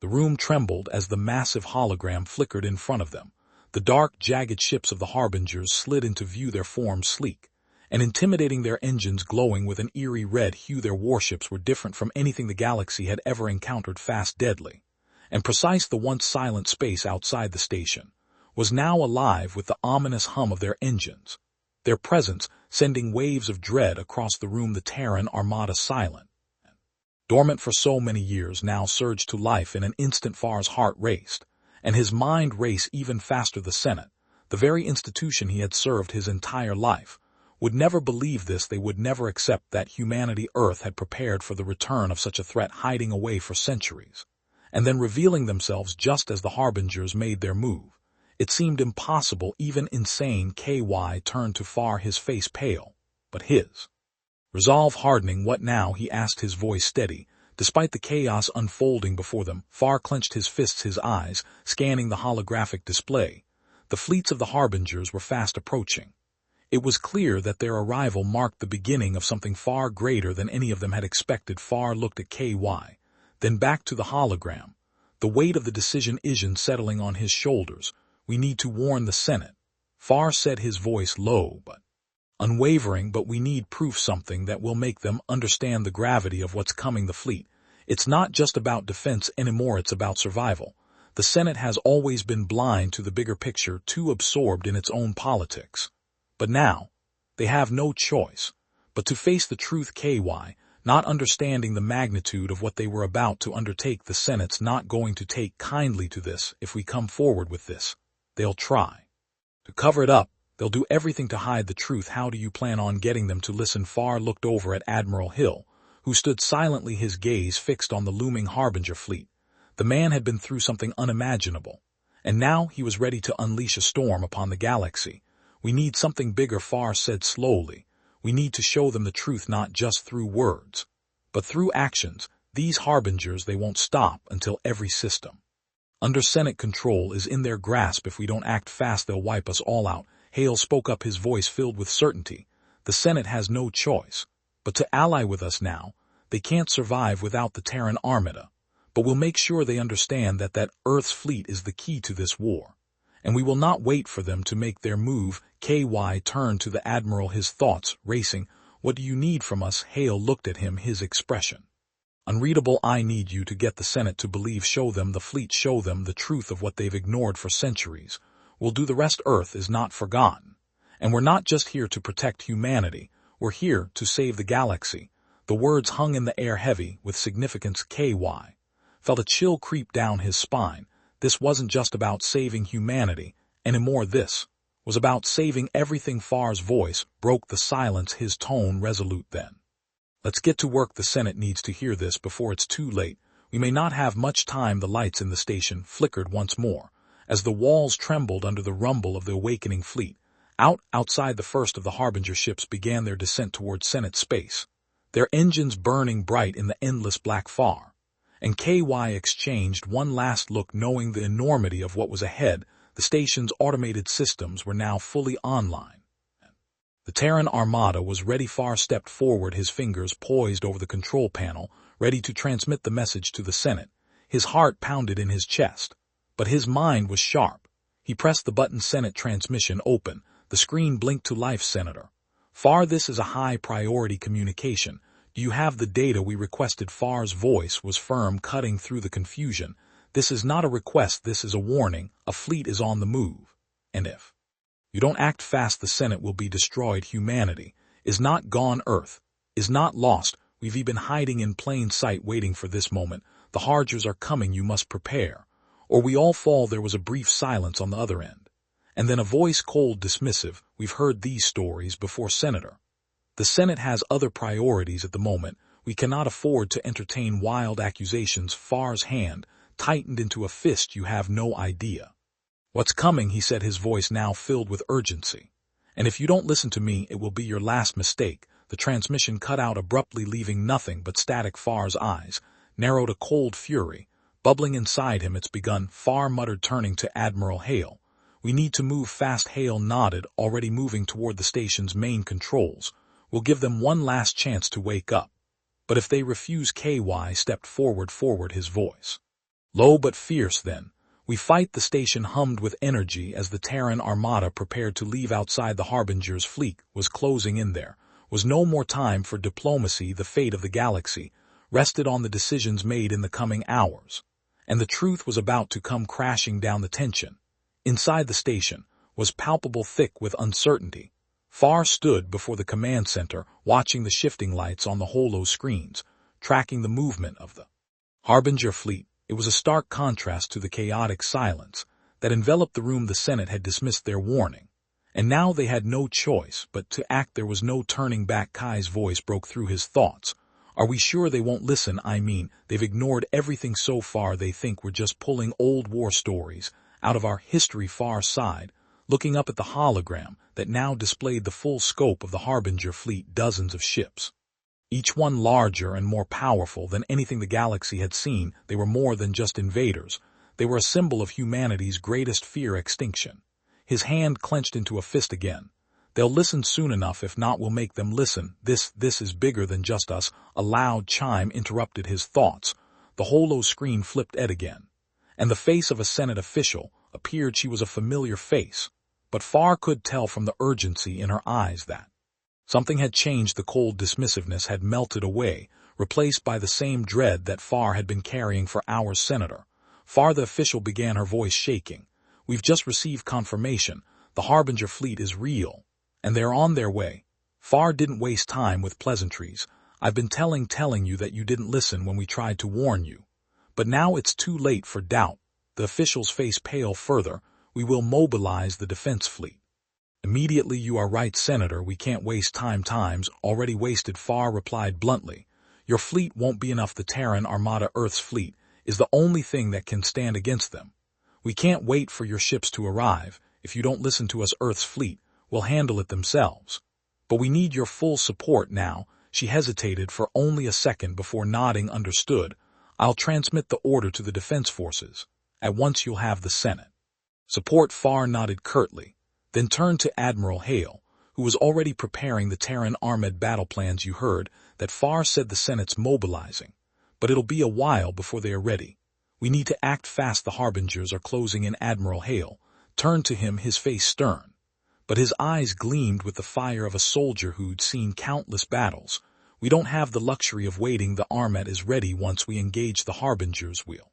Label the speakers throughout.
Speaker 1: The room trembled as the massive hologram flickered in front of them. The dark, jagged ships of the Harbingers slid into view, their forms sleek and intimidating, their engines glowing with an eerie red hue. Their warships were different from anything the galaxy had ever encountered, fast, deadly, and precise. The once silent space outside the station was now alive with the ominous hum of their engines, their presence sending waves of dread across the room. The Terran armada, silent, dormant for so many years, now surged to life in an instant. Far's heart raced, and his mind raced even faster. The Senate, the very institution he had served his entire life, would never believe this. They would never accept that humanity, Earth, had prepared for the return of such a threat, hiding away for centuries, and then revealing themselves just as the Harbingers made their move. It seemed impossible, even insane. KY turned to Far, his face pale, but his resolve hardening. What now? He asked, his voice steady, despite the chaos unfolding before them. Far clenched his fists, his eyes scanning the holographic display. The fleets of the Harbingers were fast approaching. It was clear that their arrival marked the beginning of something far greater than any of them had expected. Far looked at KY, then back to the hologram, the weight of the decision settling on his shoulders. We need to warn the Senate, Far said, his voice low but unwavering. But we need proof, something that will make them understand the gravity of what's coming. The fleet, it's not just about defense anymore, it's about survival. The Senate has always been blind to the bigger picture, too absorbed in its own politics. But now, they have no choice but to face the truth. KY, not understanding the magnitude of what they were about to undertake. The Senate's not going to take kindly to this. If we come forward with this, they'll try to cover it up. They'll do everything to hide the truth. How do you plan on getting them to listen? Far looked over at Admiral Hill, who stood silently, his gaze fixed on the looming Harbinger fleet. The man had been through something unimaginable, and now he was ready to unleash a storm upon the galaxy. We need something bigger, Far said slowly. We need to show them the truth, not just through words, but through actions. These Harbingers, they won't stop until every system under Senate control is in their grasp. If we don't act fast, they'll wipe us all out. Hale spoke up, his voice filled with certainty. The Senate has no choice but to ally with us now. They can't survive without the Terran armada, but we'll make sure they understand that Earth's fleet is the key to this war. And we will not wait for them to make their move. KY turned to the Admiral, his thoughts racing. What do you need from us? Hale looked at him, his expression unreadable. I need you to get the Senate to believe. Show them the fleet, show them the truth of what they've ignored for centuries. We'll do the rest. Earth is not forgotten. And we're not just here to protect humanity. We're here to save the galaxy. The words hung in the air, heavy with significance. KY felt a chill creep down his spine. This wasn't just about saving humanity anymore. This was about saving everything. Far's voice broke the silence, his tone resolute. Then, let's get to work. The Senate needs to hear this before it's too late. We may not have much time. The lights in the station flickered once more as the walls trembled under the rumble of the awakening fleet. Outside, the first of the Harbinger ships began their descent towards Senate space, their engines burning bright in the endless black far. And KY exchanged one last look, knowing the enormity of what was ahead. The station's automated systems were now fully online. The Terran armada was ready. Far stepped forward, his fingers poised over the control panel, ready to transmit the message to the Senate. His heart pounded in his chest, but his mind was sharp. He pressed the button. Senate transmission open. The screen blinked to life. Senator Far, this is a high-priority communication. Do you have the data we requested? Far's voice was firm, cutting through the confusion. This is not a request, this is a warning. A fleet is on the move. And if you don't act fast, the Senate will be destroyed. Humanity is not gone. Earth is not lost. We've been hiding in plain sight, waiting for this moment. The Hargers are coming. You must prepare, or we all fall. There was a brief silence on the other end, and then a voice, cold, dismissive. We've heard these stories before, Senator. The Senate has other priorities at the moment. We cannot afford to entertain wild accusations. Far's hand tightened into a fist. You have no idea what's coming, he said, his voice now filled with urgency. And if you don't listen to me, it will be your last mistake. The transmission cut out abruptly, leaving nothing but static. Far's eyes narrowed, a cold fury bubbling inside him. It's begun, Far muttered, turning to Admiral Hale. We need to move fast. Hale nodded, already moving toward the station's main controls. We'll give them one last chance to wake up. But if they refuse, KY stepped forward, his voice Low but fierce then, we fight. The station hummed with energy as the Terran armada prepared to leave. Outside, the Harbinger's fleet was closing in. There was no more time for diplomacy. The fate of the galaxy rested on the decisions made in the coming hours, and the truth was about to come crashing down. The tension inside the station was palpable, thick with uncertainty. Far stood before the command center, watching the shifting lights on the holo screens, tracking the movement of the Harbinger fleet. It was a stark contrast to the chaotic silence that enveloped the room. The Senate had dismissed their warning, and now they had no choice but to act. There was no turning back. Kai's voice broke through his thoughts. Are we sure they won't listen? I mean, they've ignored everything so far. They think we're just pulling old war stories out of our history. Far sighed, looking up at the hologram that now displayed the full scope of the Harbinger fleet. Dozens of ships, each one larger and more powerful than anything the galaxy had seen. They were more than just invaders. They were a symbol of humanity's greatest fear: extinction. His hand clenched into a fist again. They'll listen soon enough. If not, we'll make them listen. This is bigger than just us. A loud chime interrupted his thoughts. The holo screen flipped again, and the face of a Senate official appeared. She was a familiar face, but Far could tell from the urgency in her eyes that something had changed. The cold dismissiveness had melted away, replaced by the same dread that Far had been carrying for hours. Senator Far, the official began, her voice shaking. We've just received confirmation. The Harbinger fleet is real, and they're on their way. Far didn't waste time with pleasantries. I've been telling you that you didn't listen when we tried to warn you. But now it's too late for doubt. The official's face paled further. We will mobilize the defense fleet immediately. You are right, Senator. We can't waste time. Time's already wasted. Far replied bluntly. Your fleet won't be enough. The Terran Armada, Earth's fleet, is the only thing that can stand against them. We can't wait for your ships to arrive. If you don't listen to us, Earth's fleet will handle it themselves. But we need your full support now. She hesitated for only a second before nodding. Understood. I'll transmit the order to the defense forces. At once you'll have the Senate support. Far nodded curtly, then turned to Admiral Hale, who was already preparing the Terran Armed battle plans. You heard that Far said the Senate's mobilizing, but it'll be a while before they are ready. We need to act fast. The Harbingers are closing in. Admiral Hale turned to him, his face stern, but his eyes gleamed with the fire of a soldier who'd seen countless battles. We don't have the luxury of waiting. The Armet is ready. Once we engage the Harbingers, we'll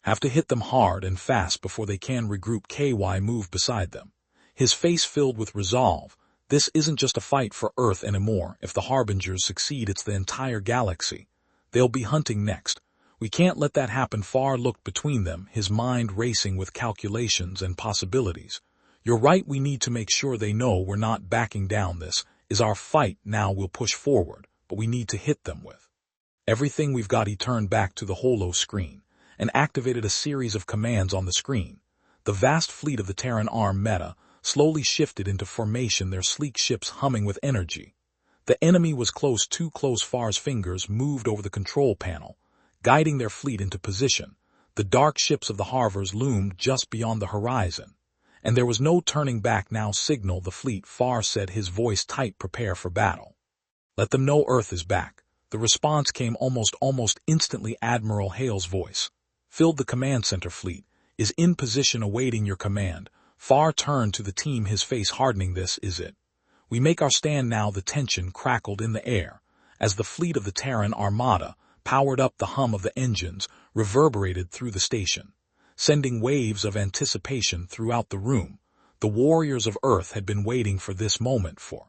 Speaker 1: have to hit them hard and fast before they can regroup. KY moved beside them, his face filled with resolve. This isn't just a fight for Earth anymore. If the Harbingers succeed, it's the entire galaxy they'll be hunting next. We can't let that happen. Far looked between them, his mind racing with calculations and possibilities. You're right. We need to make sure they know we're not backing down. This is our fight now. We'll push forward, but we need to hit them with everything we've got. He turned back to the holo screen and activated a series of commands on the screen. The vast fleet of the Terran Armada slowly shifted into formation, their sleek ships humming with energy. The enemy was close, too close. Far's fingers moved over the control panel, guiding their fleet into position. The dark ships of the Harvers loomed just beyond the horizon, and there was no turning back now. Signal the fleet, Far said, his voice tight. Prepare for battle. Let them know Earth is back. The response came almost instantly. Admiral Hale's voice filled the command center. Fleet is in position, awaiting your command. Far turned to the team, his face hardening. This is it. We make our stand now. The tension crackled in the air as the fleet of the Terran Armada powered up. The hum of the engines reverberated through the station, sending waves of anticipation throughout the room. The warriors of Earth had been waiting for this moment for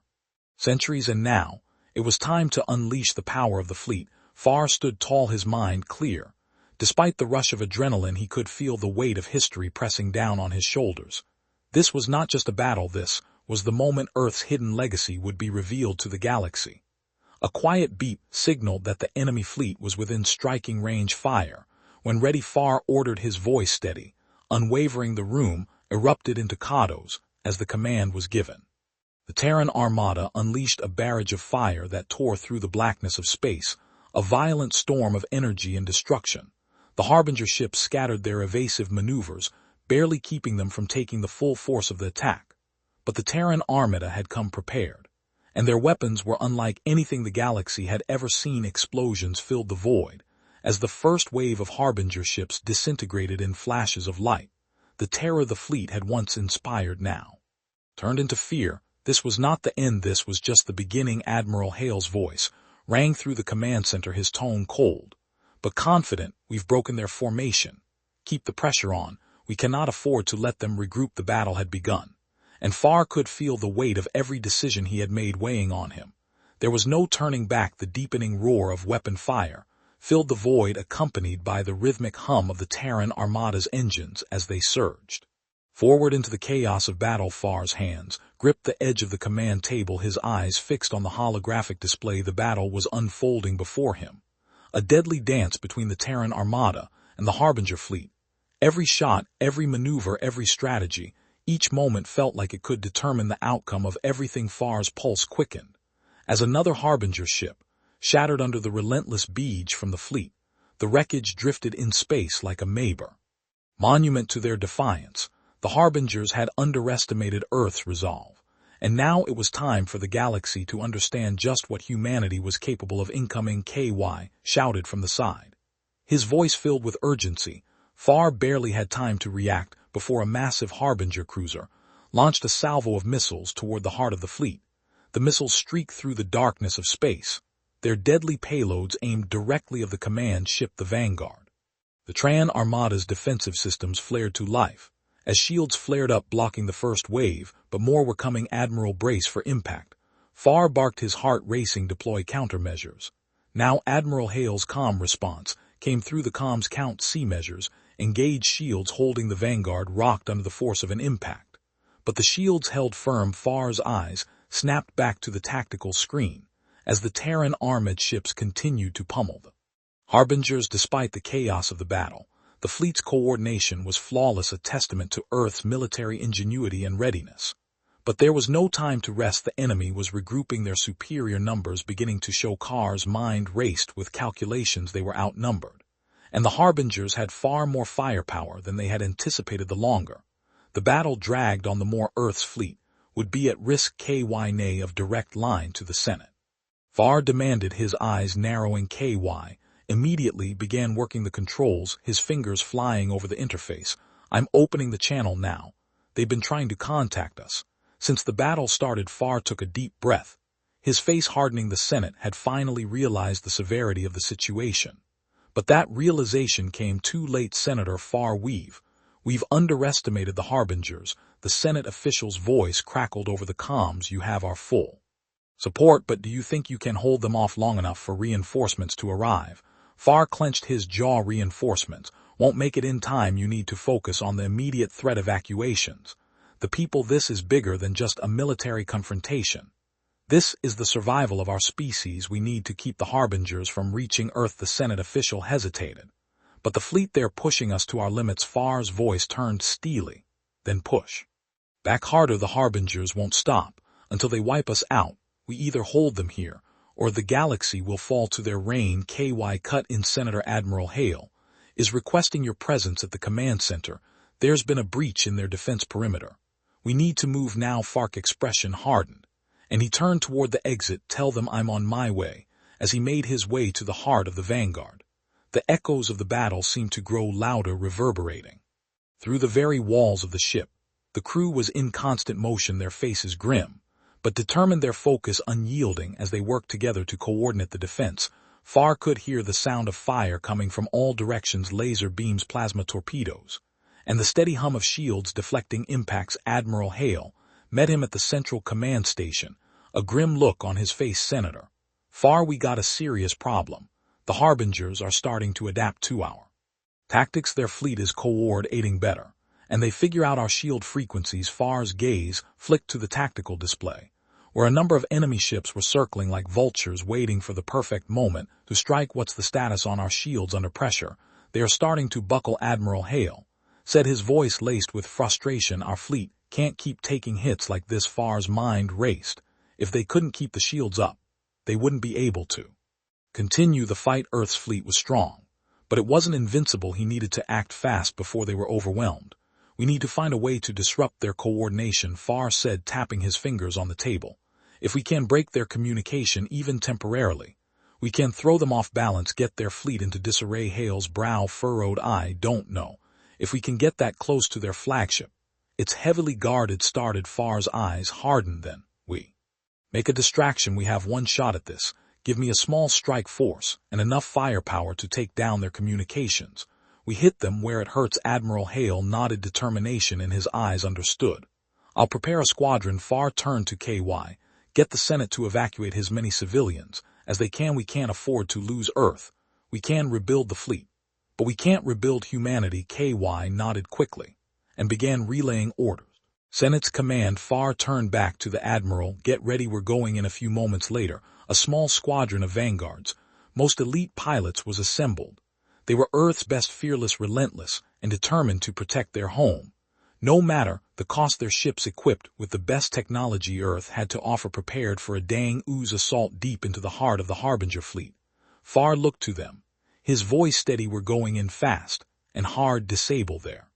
Speaker 1: centuries, and now it was time to unleash the power of the fleet. Far stood tall, his mind clear. Despite the rush of adrenaline, he could feel the weight of history pressing down on his shoulders. This was not just a battle. This was the moment Earth's hidden legacy would be revealed to the galaxy. A quiet beep signaled that the enemy fleet was within striking range. Fire when ready. Far ordered, his voice steady, unwavering. The room erupted into kados as the command was given. The Terran Armada unleashed a barrage of fire that tore through the blackness of space, a violent storm of energy and destruction. The Harbinger ships scattered their evasive maneuvers, barely keeping them from taking the full force of the attack. But the Terran Armada had come prepared, and their weapons were unlike anything the galaxy had ever seen. Explosions filled the void As the first wave of Harbinger ships disintegrated in flashes of light, the terror the fleet had once inspired now turned into fear. This was not the end, this was just the beginning. Admiral Hale's voice rang through the command center, his tone cold but confident. We've broken their formation. Keep the pressure on. We cannot afford to let them regroup. The battle had begun, and Farr could feel the weight of every decision he had made weighing on him. There was no turning back. The deepening roar of weapon fire filled the void, accompanied by the rhythmic hum of the Terran Armada's engines as they surged forward into the chaos of battle. Farr's hands gripped the edge of the command table, his eyes fixed on the holographic display. The battle was unfolding before him, a deadly dance between the Terran Armada and the Harbinger fleet. Every shot, every maneuver, every strategy, each moment felt like it could determine the outcome of everything. Farr's pulse quickened as another Harbinger ship shattered under the relentless beach from the fleet. The wreckage drifted in space like a monument to their defiance. The Harbingers had underestimated Earth's resolve, and now it was time for the galaxy to understand just what humanity was capable of. Incoming, KY shouted from the side, his voice filled with urgency. Farr barely had time to react before a massive Harbinger cruiser launched a salvo of missiles toward the heart of the fleet. The missiles streaked through the darkness of space, their deadly payloads aimed directly at the command ship, the Vanguard. The Terran Armada's defensive systems flared to life as shields flared up, blocking the first wave, but more were coming. Admiral, brace for impact. Farr barked, his heart racing. Deploy countermeasures. Now Admiral Hale's calm response came through the comms. Count C measures. Engage shields. Holding the Vanguard rocked under the force of an impact, but the shields held firm. Farr's eyes snapped back to the tactical screen as the Terran armored ships continued to pummel the Harbingers. Despite the chaos of the battle, the fleet's coordination was flawless, a testament to Earth's military ingenuity and readiness. But there was no time to rest. The enemy was regrouping, their superior numbers beginning to show. Carr's mind raced with calculations. They were outnumbered, and the Harbingers had far more firepower than they had anticipated. The longer the battle dragged on, the more Earth's fleet would be at risk. KY nay of direct line to the Senate. Farr demanded, his eyes narrowing. KY immediately began working the controls, his fingers flying over the interface. I'm opening the channel now. They've been trying to contact us since the battle started. Farr took a deep breath, his face hardening. The Senate had finally realized the severity of the situation. But that realization came too late. Senator Farr, we've underestimated the Harbingers. The Senate official's voice crackled over the comms. You have our full support, but do you think you can hold them off long enough for reinforcements to arrive? Farr clenched his jaw. Reinforcements won't make it in time. You need to focus on the immediate threat. Evacuations. The people. This is bigger than just a military confrontation. This is the survival of our species. We need to keep the Harbingers from reaching Earth. The Senate official hesitated. But the fleet, they're pushing us to our limits. Farr's voice turned steely. Then push back harder. The Harbingers won't stop until they wipe us out. We either hold them here, or the galaxy will fall to their reign. KY cut in. Senator, Admiral Hale is requesting your presence at the command center. There's been a breach in their defense perimeter. We need to move now. Farr's expression hardened, and he turned toward the exit. Tell them I'm on my way. As he made his way to the heart of the Vanguard, the echoes of the battle seemed to grow louder, reverberating through the very walls of the ship. The crew was in constant motion, their faces grim, but determined, their focus unyielding as they worked together to coordinate the defense. Farr could hear the sound of fire coming from all directions, laser beams, plasma torpedoes, and the steady hum of shields deflecting impacts. Admiral Hale met him at the central command station, a grim look on his face. Senator Farr, we got a serious problem. The Harbingers are starting to adapt to our tactics. Their fleet is coordinating better, and they figure out our shield frequencies. Farr's gaze flicked to the tactical display, where a number of enemy ships were circling like vultures, waiting for the perfect moment to strike. What's the status on our shields under pressure? They are starting to buckle. Admiral Hale said, his voice laced with frustration. Our fleet can't keep taking hits like this. Farr's mind raced. If they couldn't keep the shields up, they wouldn't be able to continue the fight. Earth's fleet was strong, but it wasn't invincible. He needed to act fast before they were overwhelmed. We need to find a way to disrupt their coordination, Farr said, tapping his fingers on the table. If we can break their communication even temporarily, We can throw them off balance, get their fleet into disarray. Hale's brow furrowed. I don't know if we can get that close to their flagship. It's heavily guarded. Started. Far's eyes hardened. Then we make a distraction. We have one shot at this. Give me a small strike force and enough firepower to take down their communications. We hit them where it hurts. Admiral Hale nodded, determination in his eyes. Understood. I'll prepare a squadron. Far turned to KY. Get the Senate to evacuate as many civilians as they can. We can't afford to lose Earth. We can rebuild the fleet, but we can't rebuild humanity. KY nodded quickly and began relaying orders. Senate's command. Far turned back to the Admiral. Get ready, we're going in. A few moments later, a small squadron of vanguards, most elite pilots, was assembled. They were Earth's best, fearless, relentless, and determined to protect their home. No matter the cost, their ships equipped with the best technology Earth had to offer, prepared for a dang ooze assault deep into the heart of the Harbinger fleet. Far looked to them, his voice steady. We're going in fast and hard. Disable their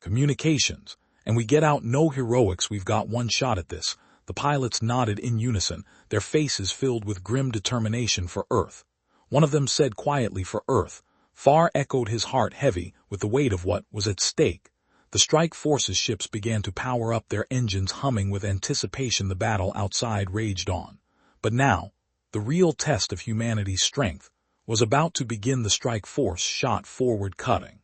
Speaker 1: communications, and we get out. No heroics, we've got one shot at this. The pilots nodded in unison, their faces filled with grim determination. For Earth, one of them said quietly. For Earth. Far echoed, his heart heavy with the weight of what was at stake. The strike forces ships began to power up, their engines humming with anticipation. The battle outside raged on. But now, the real test of humanity's strength was about to begin. The strike force shot forward, cutting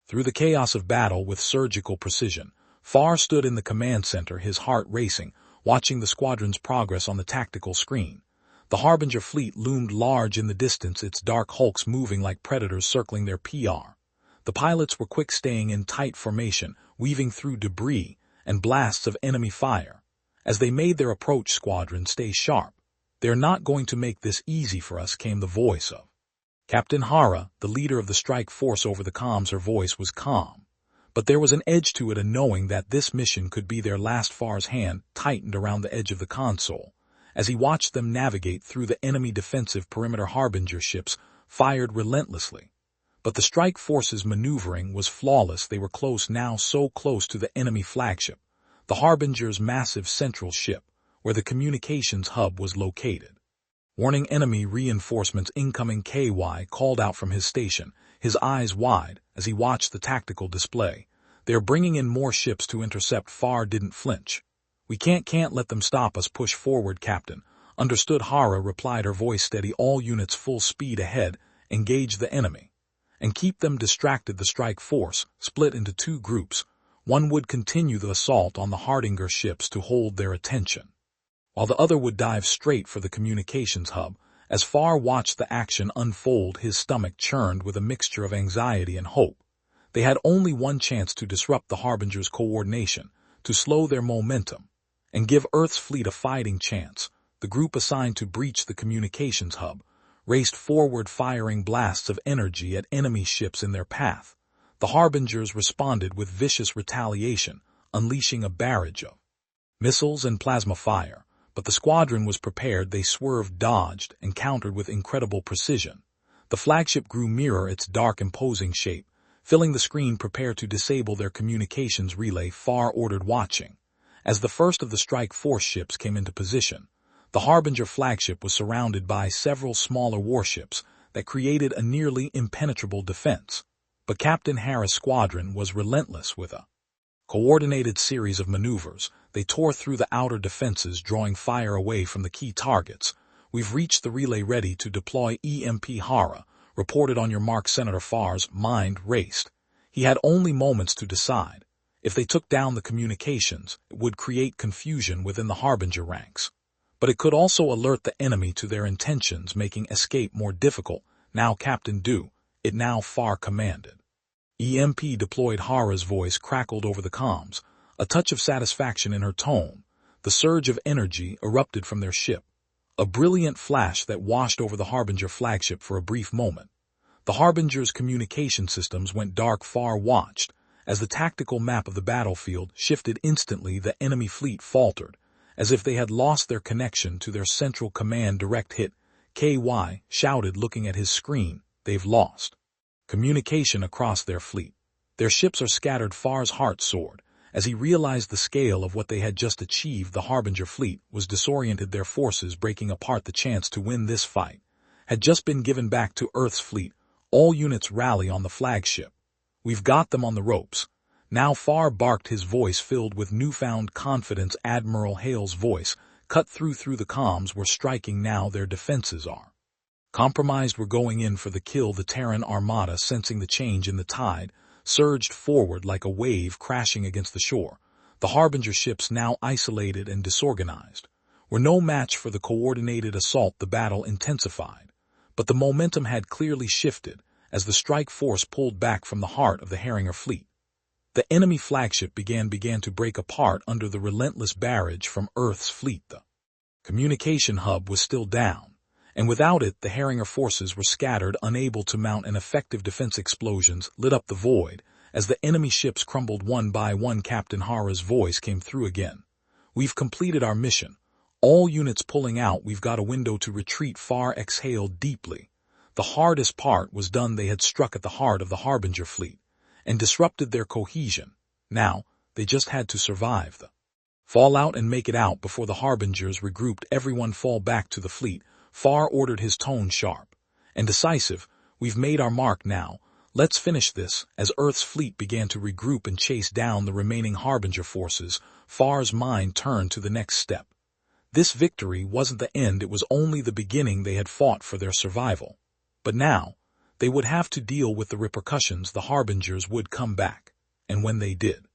Speaker 1: through the chaos of battle with surgical precision. Far stood in the command center, his heart racing, watching the squadron's progress on the tactical screen. The Harbinger fleet loomed large in the distance, its dark hulks moving like predators circling their PR. The pilots were quick, staying in tight formation, weaving through debris and blasts of enemy fire. As they made their approach, squadron, stay sharp. They're not going to make this easy for us, came the voice of Captain Hara, the leader of the strike force, over the comms. Her voice was calm, but there was an edge to it, a knowing that this mission could be their last. Far's hand tightened around the edge of the console as he watched them navigate through the enemy defensive perimeter. Harbinger ships fired relentlessly, but the strike force's maneuvering was flawless. They were close now, so close to the enemy flagship, the Harbinger's massive central ship, where the communications hub was located. Warning, enemy reinforcements incoming. KY called out from his station, his eyes wide as he watched the tactical display. They're bringing in more ships to intercept. Far didn't flinch. We can't let them stop us. Push forward, Captain. Understood, Hara replied, her voice steady. All units full speed ahead. Engage the enemy and keep them distracted. The strike force split into two groups. One would continue the assault on the Harbinger ships to hold their attention, while the other would dive straight for the communications hub. As Far watched the action unfold, his stomach churned with a mixture of anxiety and hope. They had only one chance to disrupt the Harbinger's coordination, to slow their momentum, and give Earth's fleet a fighting chance. The group assigned to breach the communications hub raced forward, firing blasts of energy at enemy ships in their path. The Harbingers responded with vicious retaliation, unleashing a barrage of missiles and plasma fire. But the squadron was prepared. They swerved, dodged, and countered with incredible precision. The flagship grew nearer, its dark, imposing shape filling the screen. Prepare to disable their communications relay, Far ordered, watching as the first of the strike force ships came into position. The Harbinger flagship was surrounded by several smaller warships that created a nearly impenetrable defense. But Captain Hara's squadron was relentless. With a coordinated series of maneuvers, they tore through the outer defenses, drawing fire away from the key targets. We've reached the relay, ready to deploy. EMP. Hara reported. On your mark. Senator Far's mind raced. He had only moments to decide. If they took down the communications, it would create confusion within the Harbinger ranks, but it could also alert the enemy to their intentions, making escape more difficult. Now, Captain, do it now, Far commanded. EMP deployed. Hara's voice crackled over the comms, a touch of satisfaction in her tone. The surge of energy erupted from their ship, a brilliant flash that washed over the Harbinger flagship for a brief moment. The Harbinger's communication systems went dark. Far watched as the tactical map of the battlefield shifted instantly. The enemy fleet faltered, as if they had lost their connection to their central command. Direct hit, KY shouted, looking at his screen. They've lost communication across their fleet. Their ships are scattered. Far's heart soared as he realized the scale of what they had just achieved. The Harbinger fleet was disoriented, their forces breaking apart. The chance to win this fight had just been given back to Earth's fleet. All units rally on the flagship. We've got them on the ropes. Now Far barked, his voice filled with newfound confidence. Admiral Hale's voice cut through the comms. We're striking now, their defenses are compromised. We're going in for the kill. The Terran armada, sensing the change in the tide, surged forward like a wave crashing against the shore. The Harbinger ships, now isolated and disorganized, were no match for the coordinated assault. The battle intensified, but the momentum had clearly shifted as the strike force pulled back from the heart of the Harringer fleet. The enemy flagship began to break apart under the relentless barrage from Earth's fleet. The communication hub was still down, and without it the Harringer forces were scattered, unable to mount an effective defense. Explosions lit up the void as the enemy ships crumbled one by one. Captain Hara's voice came through again. We've completed our mission. All units pulling out. We've got a window to retreat. Far exhaled deeply. The hardest part was done. They had struck at the heart of the Harbinger fleet and disrupted their cohesion. Now, they just had to survive the fallout and make it out before the Harbingers regrouped. Everyone fall back to the fleet. Far ordered, his tone sharp and decisive. We've made our mark now. Let's finish this. As Earth's fleet began to regroup and chase down the remaining Harbinger forces, Far's mind turned to the next step. This victory wasn't the end, it was only the beginning. They had fought for their survival. But now, they would have to deal with the repercussions. The Harbingers would come back, and when they did,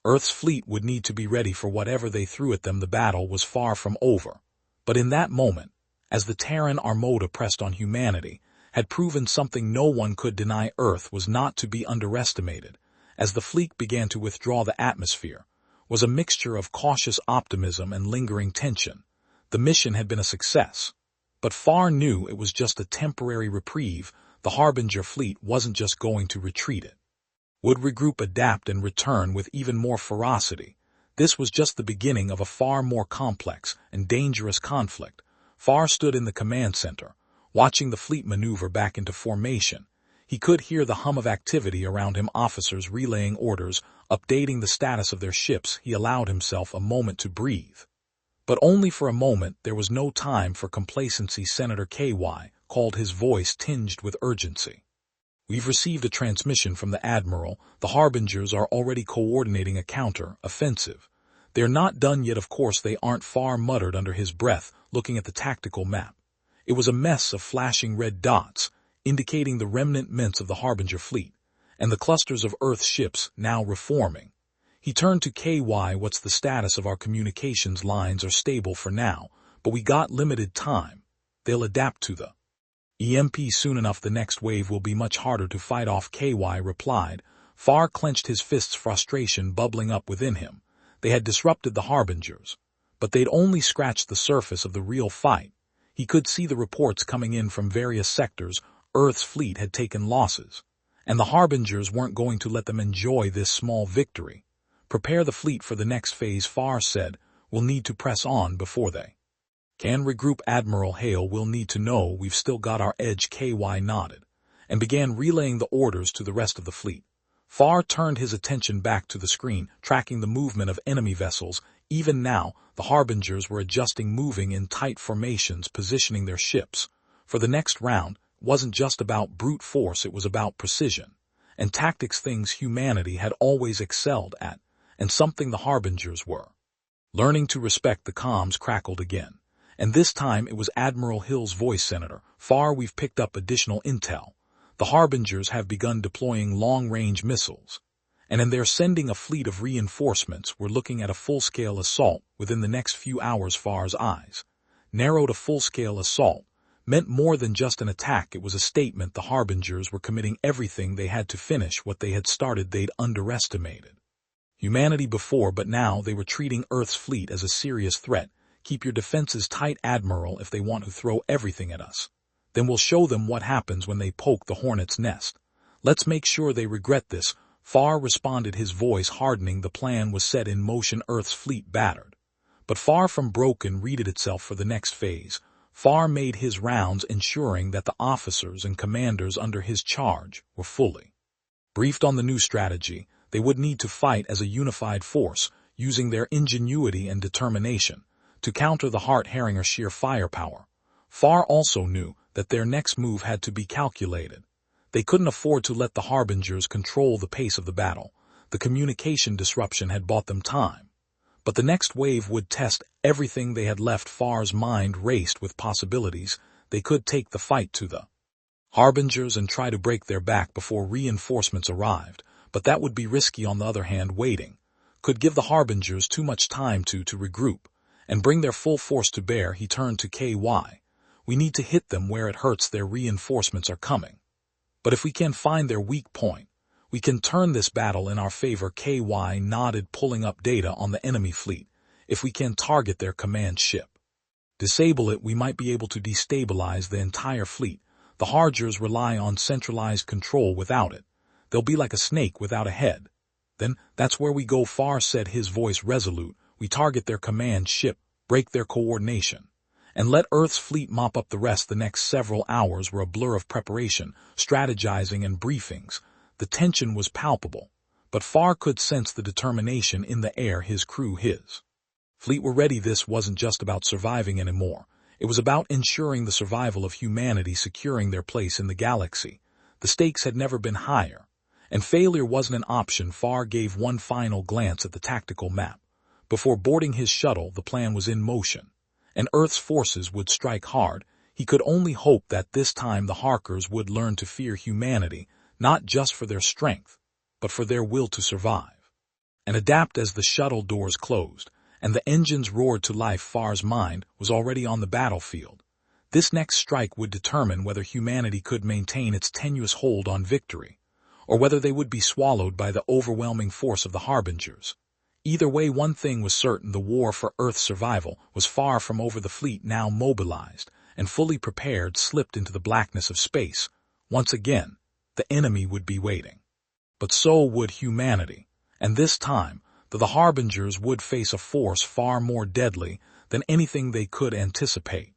Speaker 1: Earth's fleet would need to be ready for whatever they threw at them. The battle was far from over, but in that moment, as the Terran armada pressed on, humanity had proven something no one could deny. Earth was not to be underestimated. As the fleet began to withdraw, the atmosphere was a mixture of cautious optimism and lingering tension. The mission had been a success, but Far knew it was just a temporary reprieve. The Harbinger fleet wasn't just going to retreat, it would regroup, adapt, and return with even more ferocity. This was just the beginning of a far more complex and dangerous conflict. Far stood in the command center, watching the fleet maneuver back into formation. He could hear the hum of activity around him, officers relaying orders, updating the status of their ships. He allowed himself a moment to breathe. But only for a moment. There was no time for complacency. Senator KY called, his voice tinged with urgency. We've received a transmission from the Admiral. The Harbingers are already coordinating a counter-offensive. They're not done yet, of course they aren't. Far muttered under his breath, looking at the tactical map. It was a mess of flashing red dots, indicating the remnants of the Harbinger fleet, and the clusters of Earth ships now reforming. He turned to KY. What's the status of our communications? Lines are stable for now, but we got limited time. They'll adapt to the EMP soon enough. The next wave will be much harder to fight off, KY replied. Far clenched his fists, frustration bubbling up within him. They had disrupted the Harbingers, but they'd only scratched the surface of the real fight. He could see the reports coming in from various sectors. Earth's fleet had taken losses, and the Harbingers weren't going to let them enjoy this small victory. Prepare the fleet for the next phase, Far said. We'll need to press on before they can regroup. Admiral Hale will need to know we've still got our edge. KY nodded and began relaying the orders to the rest of the fleet. Far turned his attention back to the screen, tracking the movement of enemy vessels. Even now, the Harbingers were adjusting, moving in tight formations, positioning their ships. For the next round, it wasn't just about brute force, it was about precision and tactics, things humanity had always excelled at, and something the Harbingers were learning to respect. The comms crackled again, and this time it was Admiral Hill's voice. Senator Far, we've picked up additional intel. The Harbingers have begun deploying long-range missiles, and they're sending a fleet of reinforcements. We're looking at a full-scale assault within the next few hours. Far's eyes narrowed. A full-scale assault meant more than just an attack. It was a statement. The Harbingers were committing everything they had to finish what they had started. They'd underestimated humanity before, but now they were treating Earth's fleet as a serious threat. Keep your defenses tight, Admiral. If they want to throw everything at us, then we'll show them what happens when they poke the hornet's nest. Let's make sure they regret this. Far responded, his voice hardening. The plan was set in motion. Earth's fleet battered, but far from broken, readied itself for the next phase. Far made his rounds, ensuring that the officers and commanders under his charge were fully briefed on the new strategy. They would need to fight as a unified force, using their ingenuity and determination to counter the Harbinger sheer firepower. Far also knew that their next move had to be calculated. They couldn't afford to let the Harbingers control the pace of the battle. The communication disruption had bought them time. But the next wave would test everything they had left. Far's mind raced with possibilities. They could take the fight to the Harbingers and try to break their back before reinforcements arrived, but that would be risky. On the other hand, waiting could give the Harbingers too much time to regroup and bring their full force to bear. He turned to KY. We need to hit them where it hurts. Their reinforcements are coming. But if we can find their weak point, we can turn this battle in our favor. KY nodded, pulling up data on the enemy fleet. If we can target their command ship, disable it, we might be able to destabilize the entire fleet. The Harbingers rely on centralized control. Without it, they'll be like a snake without a head. Then, that's where we go. Far said, his voice resolute. We target their command ship, break their coordination, and let Earth's fleet mop up the rest. The next several hours were a blur of preparation, strategizing, and briefings. The tension was palpable, but Far could sense the determination in the air. His crew, his fleet were ready. This wasn't just about surviving anymore. It was about ensuring the survival of humanity, securing their place in the galaxy. The stakes had never been higher, and failure wasn't an option. Far gave one final glance at the tactical map. Before boarding his shuttle, the plan was in motion, and Earth's forces would strike hard. He could only hope that this time the Harkers would learn to fear humanity, not just for their strength, but for their will to survive, and adapt. As the shuttle doors closed and the engines roared to life, Far's mind was already on the battlefield. This next strike would determine whether humanity could maintain its tenuous hold on victory, or whether they would be swallowed by the overwhelming force of the Harbingers. Either way, one thing was certain: the war for Earth's survival was far from over. The fleet, now mobilized and fully prepared, slipped into the blackness of space. Once again, the enemy would be waiting. But so would humanity, and this time, the Harbingers would face a force far more deadly than anything they could anticipate.